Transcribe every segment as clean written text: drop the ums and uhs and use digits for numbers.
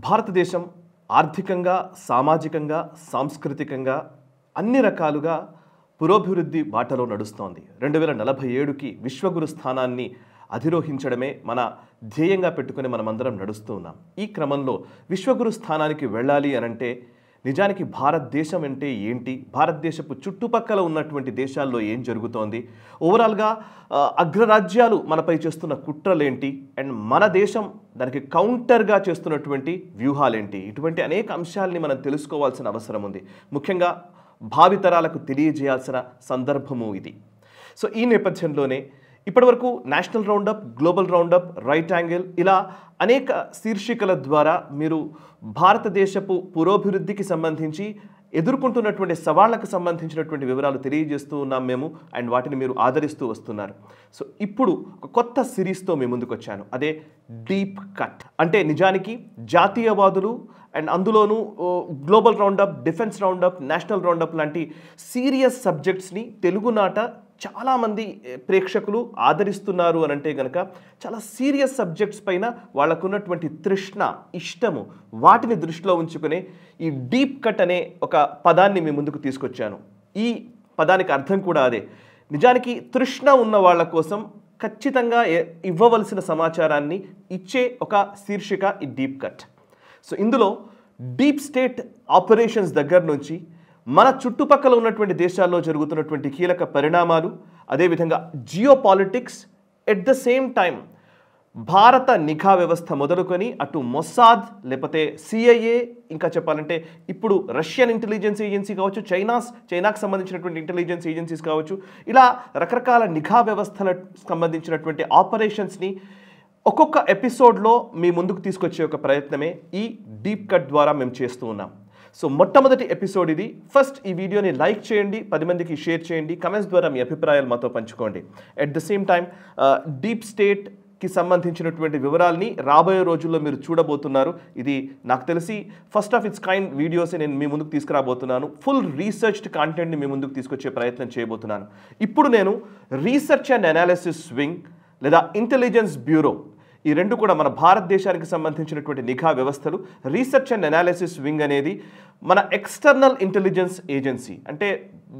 భారతదేశం ఆర్థికంగా, సామాజికంగా, సాంస్కృతికంగా అన్ని రకాలుగా పురోభివృద్ధి బాటలో నడుస్తోంది. 2047కి విశ్వగురు స్థానాన్ని అధిరోహించడమే మన ధ్యేయంగా పెట్టుకుని మనమందరం నడుస్తూ ఉన్నాం. ఈ క్రమంలో విశ్వగురు స్థానానికి వెళ్ళాలి అనంటే నిజానికి భారతదేశం అంటే ఏంటి, భారతదేశపు చుట్టుపక్కల ఉన్నటువంటి దేశాల్లో ఏం జరుగుతోంది, ఓవరాల్గా అగ్రరాజ్యాలు మనపై చేస్తున్న కుట్రలేంటి, అండ్ మన దేశం దానికి కౌంటర్గా చేస్తున్నటువంటి వ్యూహాలేంటి, ఇటువంటి అనేక అంశాలని మనం తెలుసుకోవాల్సిన అవసరం ఉంది. ముఖ్యంగా భావితరాలకు తెలియజేయాల్సిన సందర్భము ఇది. సో ఈ నేపథ్యంలోనే ఇప్పటివరకు national roundup, global roundup, right angle ఇలా అనేక శీర్షికల ద్వారా మీరు భారతదేశపు పురోభివృద్ధికి సంబంధించి ఎదుర్కొంటున్నటువంటి సవాళ్లకు సంబంధించినటువంటి వివరాలు తెలియజేస్తూ ఉన్నాం మేము, అండ్ వాటిని మీరు ఆదరిస్తూ వస్తున్నారు. సో ఇప్పుడు ఒక కొత్త సిరీస్తో మీ ముందుకు వచ్చాను, అదే డీప్ కట్. అంటే నిజానికి జాతీయవాదులు అండ్ అందులోనూ global roundup, defence roundup, national roundup లాంటి సీరియస్ సబ్జెక్ట్స్ని తెలుగునాట చాలామంది ప్రేక్షకులు ఆదరిస్తున్నారు అని అంటే కనుక చాలా సీరియస్ సబ్జెక్ట్స్ పైన వాళ్ళకున్నటువంటి తృష్ణ, ఇష్టము, వాటిని దృష్టిలో ఉంచుకునే ఈ డీప్ కట్ అనే ఒక పదాన్ని మీ ముందుకు తీసుకొచ్చాను. ఈ పదానికి అర్థం కూడా అదే. నిజానికి తృష్ణ ఉన్న వాళ్ళ కోసం ఖచ్చితంగా ఇవ్వవలసిన సమాచారాన్ని ఇచ్చే ఒక శీర్షిక ఈ డీప్ కట్. సో ఇందులో డీప్ స్టేట్ ఆపరేషన్స్ దగ్గర నుంచి మన చుట్టుపక్కల ఉన్నటువంటి దేశాల్లో జరుగుతున్నటువంటి కీలక పరిణామాలు, అదేవిధంగా geo politics, at the same time భారత నిఘా వ్యవస్థ మొదలుకొని అటు మొసాద్ లేకపోతే సిఐఏ, ఇంకా చెప్పాలంటే ఇప్పుడు రష్యన్ ఇంటెలిజెన్స్ ఏజెన్సీ కావచ్చు, చైనాకు సంబంధించినటువంటి ఇంటెలిజెన్స్ ఏజెన్సీస్ కావచ్చు, ఇలా రకరకాల నిఘా వ్యవస్థలకు సంబంధించినటువంటి ఆపరేషన్స్ని ఒక్కొక్క ఎపిసోడ్లో మీ ముందుకు తీసుకొచ్చే ఒక ప్రయత్నమే ఈ డీప్ కట్ ద్వారా మేము చేస్తూ ఉన్నాం. సో మొట్టమొదటి ఎపిసోడ్ ఇది. ఫస్ట్ ఈ వీడియోని లైక్ చేయండి, 10 మందికి షేర్ చేయండి, కమెంట్స్ ద్వారా మీ అభిప్రాయాలు మాతో పంచుకోండి. At the same time deep స్టేట్కి సంబంధించినటువంటి వివరాల్ని రాబోయే రోజుల్లో మీరు చూడబోతున్నారు. ఇది నాకు తెలిసి first of it's kind videos నేను మీ ముందుకు తీసుకురాబోతున్నాను. ఫుల్ రీసెర్చ్డ్ కాంటెంట్ని మీ ముందుకు తీసుకొచ్చే ప్రయత్నం చేయబోతున్నాను. ఇప్పుడు నేను రీసెర్చ్ అండ్ అనాలిసిస్ వింగ్ లేదా ఇంటెలిజెన్స్ బ్యూరో, ఈ రెండు కూడా మన భారతదేశానికి సంబంధించినటువంటి నిఘా వ్యవస్థలు. రీసెర్చ్ అండ్ అనాలిసిస్ వింగ్ అనేది మన ఎక్స్టర్నల్ ఇంటెలిజెన్స్ ఏజెన్సీ, అంటే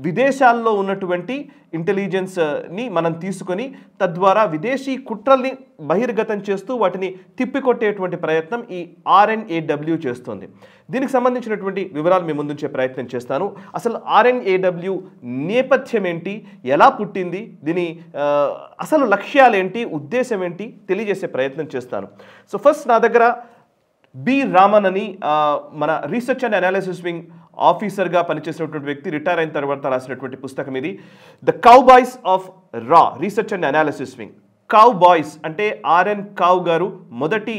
విదేశాల్లో ఉన్నటువంటి ఇంటెలిజెన్స్ని మనం తీసుకొని తద్వారా విదేశీ కుట్రల్ని బహిర్గతం చేస్తూ వాటిని తిప్పికొట్టేటువంటి ప్రయత్నం ఈ RNAW చేస్తుంది. దీనికి సంబంధించినటువంటి వివరాలు మీ ముందుంచే ప్రయత్నం చేస్తాను. అసలు RNAW నేపథ్యం ఏంటి, ఎలా పుట్టింది, దీని అసలు లక్ష్యాలేంటి, ఉద్దేశం ఏంటి తెలియజేసే ప్రయత్నం చేస్తాను. సో ఫస్ట్ నా దగ్గర బి రామన్ అని మన రీసెర్చ్ అండ్ అనాలిసిస్ వింగ్ ఆఫీసర్గా పనిచేసినటువంటి వ్యక్తి రిటైర్ అయిన తర్వాత రాసినటువంటి పుస్తకం ఇది, ద కౌ బాయ్స్ ఆఫ్ రా research and analysis wing. Cow boys అంటే ఆర్ఎన్ కౌ గారు మొదటి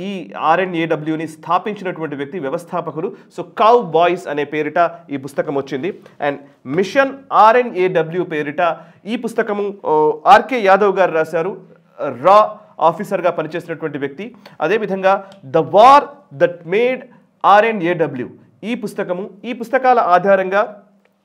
ఈ RNAWని స్థాపించినటువంటి వ్యక్తి, వ్యవస్థాపకులు. సో కౌ బాయ్స్ అనే పేరిట ఈ పుస్తకం వచ్చింది. అండ్ మిషన్ RNAW పేరిట ఈ పుస్తకము ఆర్కే యాదవ్ గారు రాశారు, రా ఆఫీసర్గా పనిచేసినటువంటి వ్యక్తి. అదేవిధంగా the war that made RNAW ఈ పుస్తకము, ఈ పుస్తకాల ఆధారంగా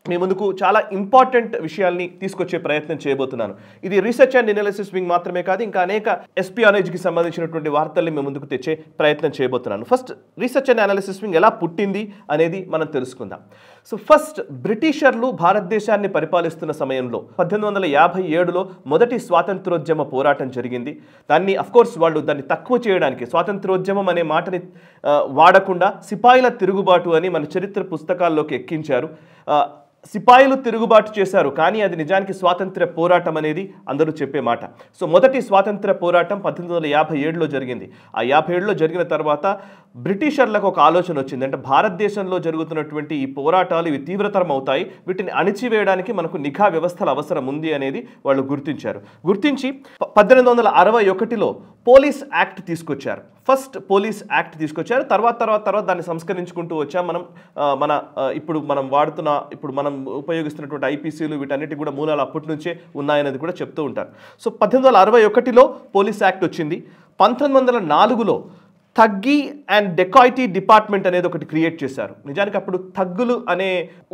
మీ ముందుకు చాలా ఇంపార్టెంట్ విషయాల్ని తీసుకొచ్చే ప్రయత్నం చేయబోతున్నాను. ఇది రీసెర్చ్ అండ్ ఎనాలిసిస్ వింగ్ మాత్రమే కాదు, ఇంకా అనేక ఎస్పియానేజ్కి సంబంధించినటువంటి వార్తల్ని మీ ముందుకు తెచ్చే ప్రయత్నం చేయబోతున్నాను. First research and analysis wing ఎలా పుట్టింది అనేది మనం తెలుసుకుందాం. సో ఫస్ట్ బ్రిటిషర్లు భారతదేశాన్ని పరిపాలిస్తున్న సమయంలో 1857లో మొదటి స్వాతంత్రోద్యమ పోరాటం జరిగింది. దాన్ని అఫ్కోర్స్ వాళ్ళు దాన్ని తక్కువ చేయడానికి స్వాతంత్రోద్యమం అనే మాటని వాడకుండా సిపాయిల తిరుగుబాటు అని మన చరిత్ర పుస్తకాల్లోకి ఎక్కించారు. సిపాయిలు తిరుగుబాటు చేశారు, కానీ అది నిజానికి స్వాతంత్ర్య పోరాటం అనేది అందరూ చెప్పే మాట. సో మొదటి స్వాతంత్ర్య పోరాటం 1857లో జరిగింది. ఆ 57లో జరిగిన తర్వాత బ్రిటిషర్లకు ఒక ఆలోచన వచ్చింది, అంటే భారతదేశంలో జరుగుతున్నటువంటి ఈ పోరాటాలు ఇవి తీవ్రతరం అవుతాయి, వీటిని అణిచివేయడానికి మనకు నిఘా వ్యవస్థల అవసరం ఉంది అనేది వాళ్ళు గుర్తించారు. గుర్తించి 1861లో పోలీస్ యాక్ట్ తీసుకొచ్చారు. ఫస్ట్ పోలీస్ యాక్ట్ తీసుకొచ్చారు. తర్వాత దాన్ని సంస్కరించుకుంటూ వచ్చాం మనం. ఇప్పుడు మనం ఉపయోగిస్తున్నటువంటి ఐపీసీలు వీటన్నిటి కూడా మూలాలు అప్పటి నుంచే ఉన్నాయనేది కూడా చెప్తూ ఉంటారు. సో 1861లో పోలీస్ యాక్ట్ వచ్చింది. 1904లో థగ్గీ అండ్ డెకాయిటీ డిపార్ట్మెంట్ అనేది ఒకటి క్రియేట్ చేశారు. నిజానికి అప్పుడు థగ్గులు అనే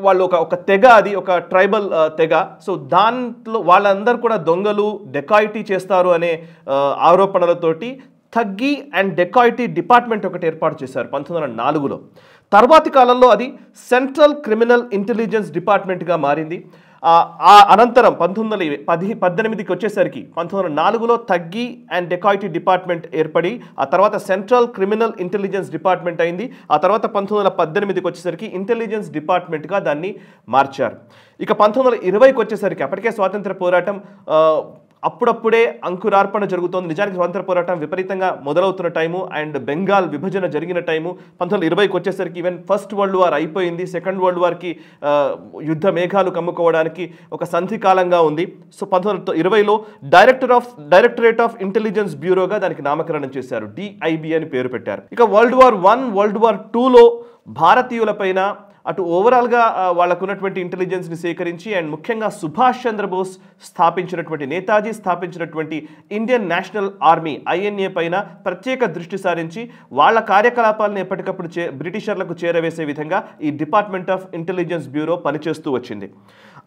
వాళ్ళు ఒక తెగ, అది ఒక ట్రైబల్ తెగ. సో దాంట్లో వాళ్ళందరూ కూడా దొంగలు, డెకాయిటీ చేస్తారు అనే ఆరోపణలతోటి థగ్గీ అండ్ డెకాయిటీ డిపార్ట్మెంట్ ఒకటి ఏర్పాటు చేశారు 1904లో. తర్వాతి కాలంలో అది సెంట్రల్ క్రిమినల్ ఇంటెలిజెన్స్ డిపార్ట్మెంట్గా మారింది. ఆ అనంతరం 1918కి వచ్చేసరికి 1904లో థగ్గీ అండ్ డెకాయిటీ డిపార్ట్మెంట్ ఏర్పడి ఆ తర్వాత సెంట్రల్ క్రిమినల్ ఇంటెలిజెన్స్ డిపార్ట్మెంట్ అయింది. ఆ తర్వాత 1918కి వచ్చేసరికి ఇంటెలిజెన్స్ డిపార్ట్మెంట్గా దాన్ని మార్చారు. ఇక 1920కి వచ్చేసరికి అప్పటికే స్వాతంత్ర పోరాటం అప్పుడప్పుడే అంకురార్పణ జరుగుతోంది. నిజానికి స్వాతంత్ర పోరాటం విపరీతంగా మొదలవుతున్న టైము అండ్ బెంగాల్ విభజన జరిగిన టైము. 1920కి వచ్చేసరికి ఈవెన్ ఫస్ట్ వరల్డ్ వార్ అయిపోయింది. సెకండ్ వరల్డ్ వార్కి యుద్ధ మేఘాలు కమ్ముకోవడానికి ఒక సంధి కాలంగా ఉంది. సో 1920లో డైరెక్టరేట్ ఆఫ్ ఇంటెలిజెన్స్ బ్యూరోగా దానికి నామకరణం చేశారు. DIB అని పేరు పెట్టారు. ఇక world war I, world war IIలో భారతీయులపైన అటు ఓవరాల్గా వాళ్ళకున్నటువంటి ఇంటెలిజెన్స్ని సేకరించి అండ్ ముఖ్యంగా సుభాష్ చంద్రబోస్ స్థాపించినటువంటి నేతాజీ స్థాపించినటువంటి ఇండియన్ నేషనల్ ఆర్మీ INA పైన ప్రత్యేక దృష్టి సారించి వాళ్ళ కార్యకలాపాలను ఎప్పటికప్పుడు బ్రిటిషర్లకు చేరవేసే విధంగా ఈ డిపార్ట్మెంట్ ఆఫ్ ఇంటెలిజెన్స్ బ్యూరో పనిచేస్తూ వచ్చింది.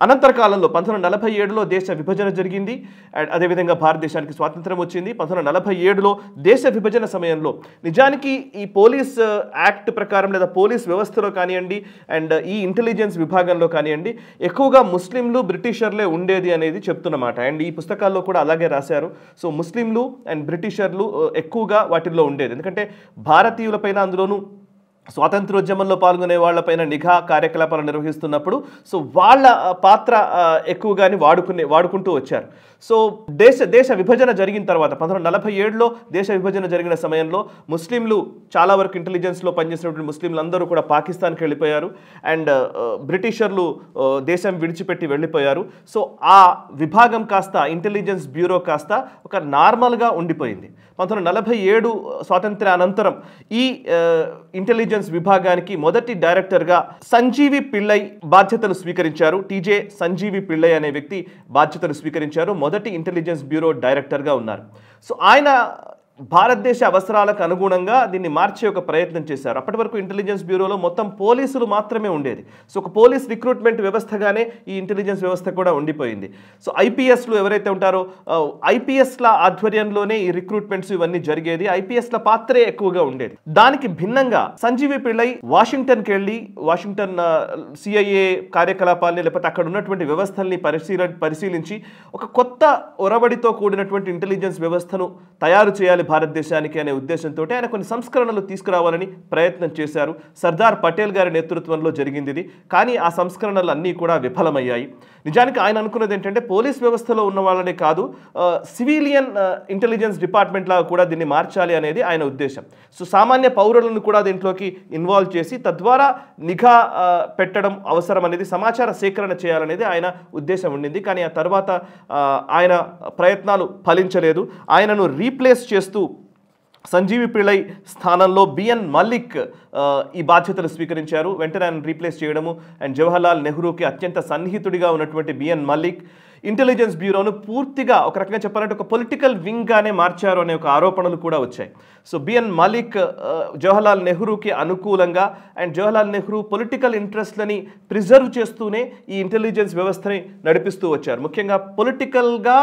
అనంతర కాలంలో 1947లో దేశ విభజన జరిగింది అండ్ అదేవిధంగా భారతదేశానికి స్వాతంత్రం వచ్చింది. 1947లో దేశ విభజన సమయంలో నిజానికి ఈ పోలీస్ యాక్ట్ ప్రకారం లేదా పోలీస్ వ్యవస్థలో కానివ్వండి అండ్ ఈ ఇంటెలిజెన్స్ విభాగంలో కానివ్వండి ఎక్కువగా ముస్లింలు బ్రిటిషర్లే ఉండేది అనేది చెప్తున్నమాట. అండ్ ఈ పుస్తకాల్లో కూడా అలాగే రాశారు. సో ముస్లింలు అండ్ బ్రిటిషర్లు ఎక్కువగా వాటిల్లో ఉండేది. ఎందుకంటే భారతీయులపైన అందులోనూ స్వాతంత్రోద్యమంలో పాల్గొనే వాళ్ళపైన నిఘా కార్యకలాపాలు నిర్వహిస్తున్నప్పుడు సో వాళ్ళ పాత్ర ఎక్కువగాని వాడుకుంటూ వచ్చారు. సో దేశ విభజన జరిగిన తర్వాత 1947లో దేశ విభజన జరిగిన సమయంలో ముస్లింలు చాలా వరకు ఇంటెలిజెన్స్లో పనిచేసినటువంటి ముస్లింలు అందరూ కూడా పాకిస్తాన్కి వెళ్ళిపోయారు అండ్ బ్రిటిషర్లు దేశం విడిచిపెట్టి వెళ్ళిపోయారు. సో ఆ విభాగం కాస్త ఇంటెలిజెన్స్ బ్యూరో కాస్త ఒక నార్మల్గా ఉండిపోయింది. 1947 స్వాతంత్ర్య అనంతరం ఈ ఇంటెలిజెన్స్ విభాగానికి మొదటి డైరెక్టర్గా సంజీవి పిళ్ళై బాధ్యతలు స్వీకరించారు. TJ సంజీవి పిళ్ళై అనే వ్యక్తి బాధ్యతలు స్వీకరించారు. మొదటి ఇంటెలిజెన్స్ బ్యూరో డైరెక్టర్గా ఉన్నారు. సో ఆయన భారతదేశ అవసరాలకు అనుగుణంగా దీన్ని మార్చే ఒక ప్రయత్నం చేశారు. అప్పటి వరకు ఇంటెలిజెన్స్ బ్యూరోలో మొత్తం పోలీసులు మాత్రమే ఉండేది. సో ఒక పోలీస్ రిక్రూట్మెంట్ వ్యవస్థగానే ఈ ఇంటెలిజెన్స్ వ్యవస్థ కూడా ఉండిపోయింది. సో IPSలు ఎవరైతే ఉంటారో IPSల ఆధ్వర్యంలోనే ఈ రిక్రూట్మెంట్స్ ఇవన్నీ జరిగేది. IPSల పాత్రే ఎక్కువగా ఉండేది. దానికి భిన్నంగా సంజీవి పిళ్ళై వాషింగ్టన్కి వెళ్ళి వాషింగ్టన్ CIA కార్యకలాపాలని లేకపోతే అక్కడ ఉన్నటువంటి వ్యవస్థల్ని పరిశీలించి ఒక కొత్త ఒరవడితో కూడినటువంటి ఇంటెలిజెన్స్ వ్యవస్థను తయారు చేయాలి భారతదేశానికి అనే ఉద్దేశంతో ఆయన కొన్ని సంస్కరణలు తీసుకురావాలని ప్రయత్నం చేశారు. సర్దార్ పటేల్ గారి నేతృత్వంలో జరిగింది ఇది. కానీ ఆ సంస్కరణలు అన్నీ కూడా విఫలమయ్యాయి. నిజానికి ఆయన అనుకున్నది ఏంటంటే పోలీస్ వ్యవస్థలో ఉన్న వాళ్ళనే కాదు సివిలియన్ ఇంటెలిజెన్స్ డిపార్ట్మెంట్ లాగా కూడా దీన్ని మార్చాలి అనేది ఆయన ఉద్దేశం. సో సామాన్య పౌరులను కూడా దీంట్లోకి ఇన్వాల్వ్ చేసి తద్వారా నిఘా పెట్టడం అవసరం అనేది సమాచార సేకరణ చేయాలనేది ఆయన ఉద్దేశం ఉండింది. కానీ ఆ తర్వాత ఆయన ప్రయత్నాలు ఫలించలేదు. ఆయనను రీప్లేస్ చేస్తూ సంజీవి పిళ్ళై స్థానంలో BN మల్లిక్ ఈ బాధ్యతలు స్వీకరించారు. వెంటనే ఆయన రీప్లేస్ చేయడము అండ్ జవహర్లాల్ నెహ్రూకి అత్యంత సన్నిహితుడిగా ఉన్నటువంటి BN మల్లిక్ ఇంటెలిజెన్స్ బ్యూరోను పూర్తిగా ఒక రకంగా చెప్పాలంటే ఒక పొలిటికల్ వింగ్గానే మార్చారు అనే ఒక ఆరోపణలు కూడా వచ్చాయి. సో BN మల్లిక్ జవహర్లాల్ నెహ్రూకి అనుకూలంగా అండ్ జవహర్లాల్ నెహ్రూ పొలిటికల్ ఇంట్రెస్ట్లని ప్రిజర్వ్ చేస్తూనే ఈ ఇంటెలిజెన్స్ వ్యవస్థని నడిపిస్తూ వచ్చారు. ముఖ్యంగా పొలిటికల్గా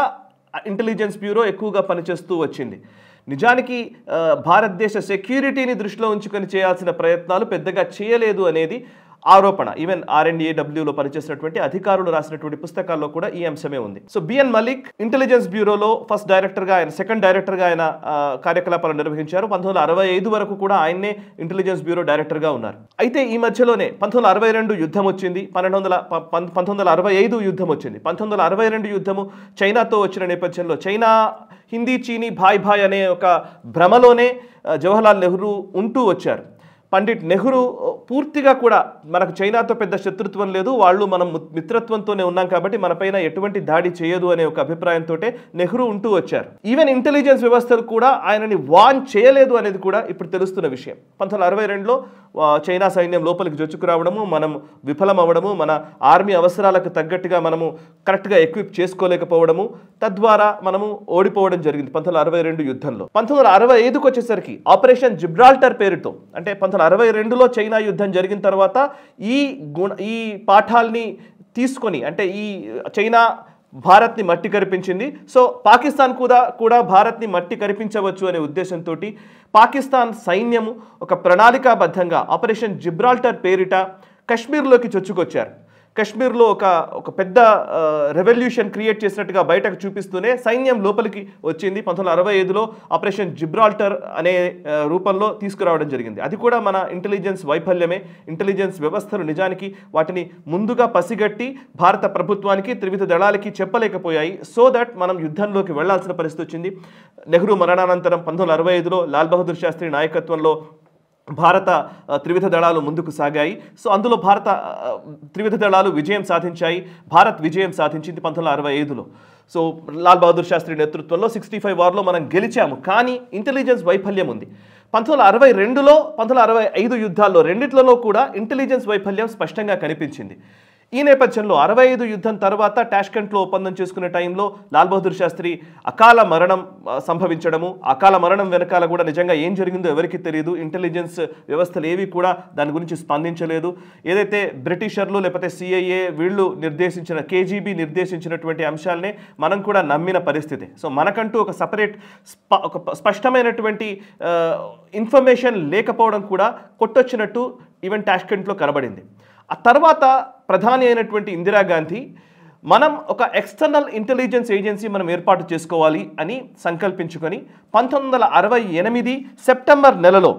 ఇంటెలిజెన్స్ బ్యూరో ఎక్కువగా పనిచేస్తూ వచ్చింది. నిజానికి భారతదేశ సెక్యూరిటీని దృష్టిలో ఉంచుకొని చేయాల్సిన ప్రయత్నాలు పెద్దగా చేయలేదు అనేది ఆరోపణ. ఈవెన్ RNDAWలో పనిచేసినటువంటి అధికారులు రాసినటువంటి పుస్తకాల్లో కూడా ఈ అంశమే ఉంది. సో BN మల్లిక్ ఇంటెలిజెన్స్ బ్యూరోలో ఫస్ట్ డైరెక్టర్గా ఆయన సెకండ్ డైరెక్టర్గా ఆయన కార్యకలాపాలు నిర్వహించారు. 1965 వరకు కూడా ఆయన్నే ఇంటెలిజెన్స్ బ్యూరో డైరెక్టర్గా ఉన్నారు. అయితే ఈ మధ్యలోనే 1962 యుద్ధం వచ్చింది. 1965 యుద్ధం వచ్చింది. 1962 యుద్ధము చైనాతో వచ్చిన నేపథ్యంలో చైనా హిందీ చీనీ భాయ్ భాయ్ అనే ఒక భ్రమలోనే జవహర్లాల్ నెహ్రూ ఉంటూ వచ్చారు. పండిట్ నెహ్రూ పూర్తిగా కూడా మనకు చైనాతో పెద్ద శత్రుత్వం లేదు, వాళ్ళు మనం మిత్రత్వంతోనే ఉన్నాం కాబట్టి మనపైన ఎటువంటి దాడి చేయదు అనే ఒక అభిప్రాయంతో నెహ్రూ ఉంటూ వచ్చారు. ఈవెన్ ఇంటెలిజెన్స్ వ్యవస్థలు కూడా ఆయనని వాన్ చేయలేదు అనేది కూడా ఇప్పుడు తెలుస్తున్న విషయం. 1962లో చైనా సైన్యం లోపలికి జొచ్చుకురావడము, మనం విఫలం అవ్వడము, మన ఆర్మీ అవసరాలకు తగ్గట్టుగా మనము కరెక్ట్గా ఎక్విప్ చేసుకోలేకపోవడము, తద్వారా మనము ఓడిపోవడం జరిగింది 1962 యుద్ధంలో. 1965కి వచ్చేసరికి ఆపరేషన్ జిబ్రాల్టర్ పేరుతో అంటే 1962లో చైనా యుద్ధం జరిగిన తర్వాత ఈ పాఠాల్ని తీసుకొని అంటే ఈ చైనా భారత్ని మట్టి కరిపించింది. సో పాకిస్తాన్ కూడా భారత్ని మట్టి కరిపించవచ్చు అనే ఉద్దేశంతో పాకిస్తాన్ సైన్యము ఒక ప్రణాళికాబద్ధంగా ఆపరేషన్ జిబ్రాల్టర్ పేరిట కశ్మీర్లోకి చొచ్చుకొచ్చారు. కశ్మీర్లో ఒక పెద్ద రెవల్యూషన్ క్రియేట్ చేసినట్టుగా బయటకు చూపిస్తూనే సైన్యం లోపలికి వచ్చింది. 1965లో ఆపరేషన్ జిబ్రాల్టర్ అనే రూపంలో తీసుకురావడం జరిగింది. అది కూడా మన ఇంటెలిజెన్స్ వైఫల్యమే. ఇంటెలిజెన్స్ వ్యవస్థలు నిజానికి వాటిని ముందుగా పసిగట్టి భారత ప్రభుత్వానికి త్రివిధ దళాలకి చెప్పలేకపోయాయి. సో దట్ మనం యుద్ధంలోకి వెళ్లాల్సిన పరిస్థితి వచ్చింది. నెహ్రూ మరణానంతరం 1965లో లాల్ బహదూర్ శాస్త్రి నాయకత్వంలో భారత త్రివిధ దళాలు ముందుకు సాగాయి. సో అందులో భారత త్రివిధ దళాలు విజయం సాధించాయి. భారత్ విజయం సాధించింది 1965లో. సో లాల్ బహదూర్ శాస్త్రి నేతృత్వంలో 65 వార్లో మనం గెలిచాము. కానీ ఇంటెలిజెన్స్ వైఫల్యం ఉంది. 1962లో 1965 యుద్ధాల్లో రెండిట్లలో కూడా ఇంటెలిజెన్స్ వైఫల్యం స్పష్టంగా కనిపించింది. ఈ నేపథ్యంలో 65 యుద్ధం తర్వాత టాష్కెంట్లో ఒప్పందం చేసుకునే టైంలో లాల్ బహదూర్ శాస్త్రి అకాల మరణం సంభవించడము, అకాల మరణం వెనకాల కూడా నిజంగా ఏం జరిగిందో ఎవరికి తెలియదు. ఇంటెలిజెన్స్ వ్యవస్థలు ఏవి కూడా దాని గురించి స్పందించలేదు. ఏదైతే బ్రిటిషర్లు లేకపోతే సిఐఏ వీళ్ళు నిర్దేశించిన కేజీబీ నిర్దేశించినటువంటి అంశాలనే మనం కూడా నమ్మిన పరిస్థితి. సో మనకంటూ ఒక సపరేట్ ఒక స్పష్టమైనటువంటి ఇన్ఫర్మేషన్ లేకపోవడం కూడా కొట్టొచ్చినట్టు ఈవెన్ టాష్కెంట్లో కనబడింది. ఆ తర్వాత ప్రధాని అయినటువంటి ఇందిరాగాంధీ మనం ఒక ఎక్స్టర్నల్ ఇంటెలిజెన్స్ ఏజెన్సీ మనం ఏర్పాటు చేసుకోవాలి అని సంకల్పించుకొని 1968 సెప్టెంబర్ నెలలో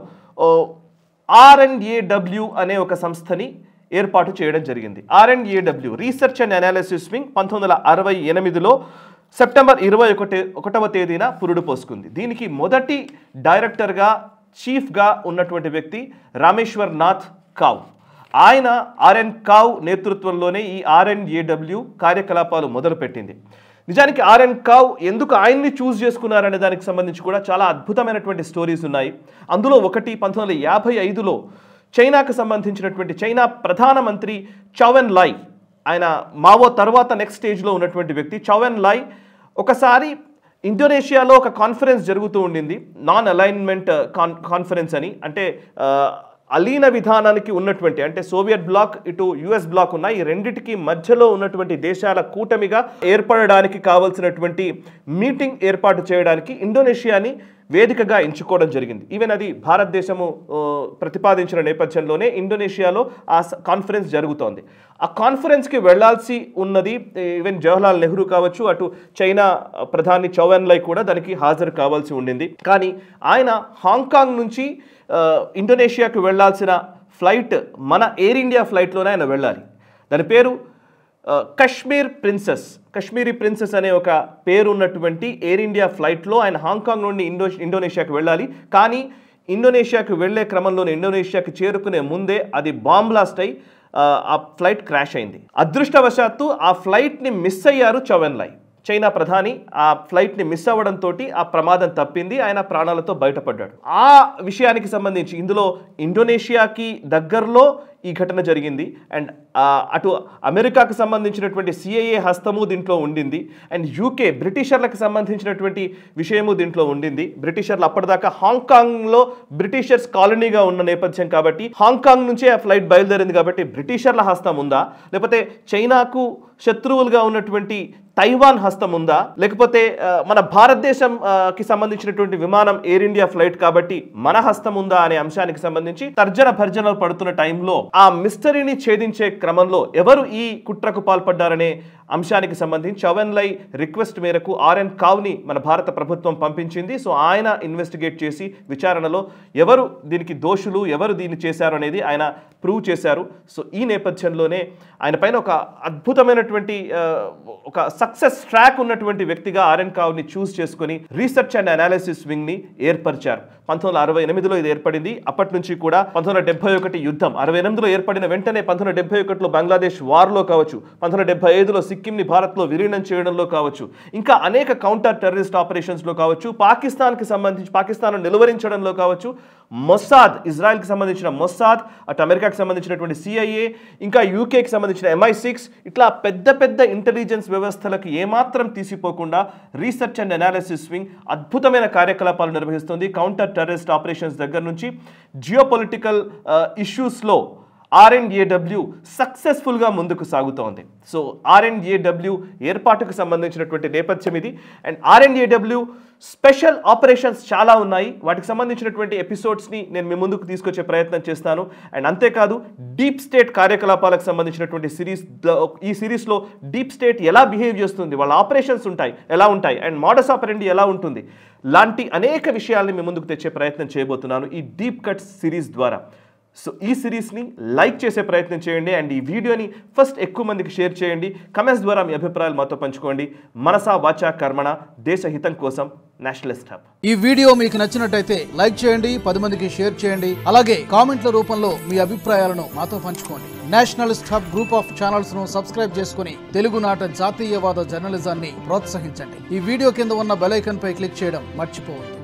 RNAW అనే ఒక సంస్థని ఏర్పాటు చేయడం జరిగింది. RNAW research and analysis wing 1968లో సెప్టెంబర్ 21వ తేదీన పురుడు పోసుకుంది. దీనికి మొదటి డైరెక్టర్గా చీఫ్గా ఉన్నటువంటి వ్యక్తి రామేశ్వర్ నాథ్ కావ్. ఆయన RN కావ్ నేతృత్వంలోనే ఈ RNAW కార్యకలాపాలు మొదలుపెట్టింది. నిజానికి RN కావ్ ఎందుకు ఆయన్ని చూస్ చేసుకున్నారనే దానికి సంబంధించి కూడా చాలా అద్భుతమైనటువంటి స్టోరీస్ ఉన్నాయి. అందులో ఒకటి 1955లో చైనాకు సంబంధించినటువంటి చైనా ప్రధానమంత్రి చౌ ఎన్ లై, ఆయన మావో తర్వాత నెక్స్ట్ స్టేజ్లో ఉన్నటువంటి వ్యక్తి. చౌ ఎన్ లై ఒకసారి ఇండోనేషియాలో ఒక కాన్ఫరెన్స్ జరుగుతూ ఉండింది, నాన్ అలైన్మెంట్ కాన్ఫరెన్స్ అని. అంటే అలీన విధానానికి ఉన్నటువంటి అంటే సోవియట్ బ్లాక్ ఇటు యుఎస్ బ్లాక్ ఉన్నాయి, ఈ రెండిటికి మధ్యలో ఉన్నటువంటి దేశాల కూటమిగా ఏర్పడడానికి కావాల్సినటువంటి మీటింగ్ ఏర్పాటు చేయడానికి ఇండోనేషియాని వేదికగా ఎంచుకోవడం జరిగింది. ఈవెన్ అది భారతదేశము ప్రతిపాదించిన నేపథ్యంలోనే ఇండోనేషియాలో ఆ కాన్ఫరెన్స్ జరుగుతోంది. ఆ కాన్ఫరెన్స్కి వెళ్లాల్సి ఉన్నది ఈవెన్ జవహర్లాల్ నెహ్రూ కావచ్చు, అటు చైనా ప్రధాని చౌ ఎన్ లై కూడా దానికి హాజరు కావాల్సి ఉండింది. కానీ ఆయన హాంకాంగ్ నుంచి ఇండోనేషియాకు వెళ్లాల్సిన ఫ్లైట్ మన ఎయిర్ ఇండియా ఫ్లైట్లోనే ఆయన వెళ్ళాలి. దాని పేరు కాశ్మీరీ ప్రిన్సెస్ అనే ఒక పేరు ఉన్నటువంటి ఎయిర్ ఇండియా ఫ్లైట్లో ఆయన హాంకాంగ్ నుండి ఇండోనేషియాకు వెళ్ళాలి. కానీ ఇండోనేషియాకు వెళ్లే క్రమంలోనే ఇండోనేషియాకి చేరుకునే ముందే అది బాంబ్ బ్లాస్ట్ అయి ఆ ఫ్లైట్ క్రాష్ అయింది. అదృష్టవశాత్తు ఆ ఫ్లైట్ని మిస్ అయ్యారు చౌ ఎన్ లై. చైనా ప్రధాని ఆ ఫ్లైట్ని మిస్ అవ్వడంతో ఆ ప్రమాదం తప్పింది, ఆయన ప్రాణాలతో బయటపడ్డాడు. ఆ విషయానికి సంబంధించి ఇందులో ఇండోనేషియాకి దగ్గరలో ఈ ఘటన జరిగింది. అండ్ అటు అమెరికాకు సంబంధించినటువంటి సిఐఏ హస్తము దీంట్లో ఉండింది. అండ్ యూకే బ్రిటిషర్లకు సంబంధించినటువంటి విషయము దీంట్లో ఉండింది. బ్రిటిషర్లు అప్పటిదాకా హాంకాంగ్లో బ్రిటిషర్స్ కాలనీగా ఉన్న నేపథ్యం కాబట్టి హాంకాంగ్ నుంచే ఆ ఫ్లైట్ బయలుదేరింది కాబట్టి బ్రిటిషర్ల హస్తం ఉందా, లేకపోతే చైనాకు శత్రువులుగా ఉన్నటువంటి తైవాన్ హస్తం ఉందా, లేకపోతే మన భారతదేశంకి సంబంధించినటువంటి విమానం ఎయిర్ ఇండియా ఫ్లైట్ కాబట్టి మన హస్తం ఉందా అనే అంశానికి సంబంధించి తర్జన భర్జనలు పడుతున్న టైంలో ఆ మిస్టరీని ఛేదించే క్రమంలో ఎవరు ఈ కుట్రకు పాల్పడ్డారనే అంశానికి సంబంధించి చౌ ఎన్ లై రిక్వెస్ట్ మేరకు RN కావ్ని మన భారత ప్రభుత్వం పంపించింది. సో ఆయన ఇన్వెస్టిగేట్ చేసి విచారణలో ఎవరు దీనికి దోషులు, ఎవరు దీన్ని చేశారు అనేది ఆయన ప్రూవ్ చేశారు. సో ఈ నేపథ్యంలోనే ఆయన పైన ఒక అద్భుతమైనటువంటి ఒక సక్సెస్ ట్రాక్ ఉన్నటువంటి వ్యక్తిగా RN కావ్ని చూస్ చేసుకుని రీసెర్చ్ అండ్ అనాలిసిస్ వింగ్ని ఏర్పరిచారు. 1968లో ఇది ఏర్పడింది. అప్పటి నుంచి కూడా 1971 యుద్ధం 68లో ఏర్పడిన వెంటనే 1971లో బంగ్లాదేశ్ వార్లో కావచ్చు, 1975లో సిక్కింని భారత్లో విలీనం చేయడంలో కావచ్చు, ఇంకా అనేక కౌంటర్ టెర్రరిస్ట్ ఆపరేషన్స్లో కావచ్చు, పాకిస్తాన్కి సంబంధించి పాకిస్తాన్ను నిలువరించడంలో కావచ్చు, మొస్సాద్ ఇజ్రాయెల్కి సంబంధించిన మొస్సాద్, అటు అమెరికాకి సంబంధించినటువంటి సిఐఏ, ఇంకా యూకేకి సంబంధించిన MI6 ఇట్లా పెద్ద పెద్ద ఇంటెలిజెన్స్ వ్యవస్థలకు ఏమాత్రం తీసిపోకుండా రీసెర్చ్ అండ్ అనాలిసిస్ వింగ్ అద్భుతమైన కార్యకలాపాలు నిర్వహిస్తుంది. కౌంటర్ టెర్రరిస్ట్ ఆపరేషన్స్ దగ్గర నుంచి జియోపొలిటికల్ ఇష్యూస్లో R&AW సక్సెస్ఫుల్గా ముందుకు సాగుతోంది. సో R&AW ఏర్పాటుకు సంబంధించినటువంటి నేపథ్యం ఇది. అండ్ R&AW స్పెషల్ ఆపరేషన్స్ చాలా ఉన్నాయి. వాటికి సంబంధించినటువంటి ఎపిసోడ్స్ని నేను మీ ముందుకు తీసుకొచ్చే ప్రయత్నం చేస్తాను. అండ్ అంతేకాదు డీప్ స్టేట్ కార్యకలాపాలకు సంబంధించినటువంటి ఈ సిరీస్లో డీప్ స్టేట్ ఎలా బిహేవ్ చేస్తుంది, వాళ్ళ ఆపరేషన్స్ ఎలా ఉంటాయి అండ్ మోడస్ ఆపరెండి ఎలా ఉంటుంది లాంటి అనేక విషయాల్ని మీ ముందుకు తెచ్చే ప్రయత్నం చేయబోతున్నాను ఈ డీప్ కట్ సిరీస్ ద్వారా. సో ఈ సిరీస్ని లైక్ చేసే ప్రయత్నం చేయండి అండ్ ఈ వీడియోని ఫస్ట్ ఎక్కువ మందికి షేర్ చేయండి. కమెంట్స్ ద్వారా మీ అభిప్రాయాలు మాతో పంచుకోండి. మనసా వాచా కర్మణ, దేశ హితం కోసం నేషనలిస్ట్ హబ్. ఈ వీడియో మీకు నచ్చినట్టయితే లైక్ చేయండి, 10 మందికి షేర్ చేయండి. అలాగే కామెంట్ల రూపంలో మీ అభిప్రాయాలను మాతో పంచుకోండి. Nationalist hub group of channels ను సబ్స్క్రైబ్ చేసుకుని తెలుగునాట జాతీయవాద జర్నలిజాన్ని ప్రోత్సహించండి. ఈ వీడియో కింద ఉన్న బెల్ ఐకాన్ పై క్లిక్ చేయడం మర్చిపోవద్దు.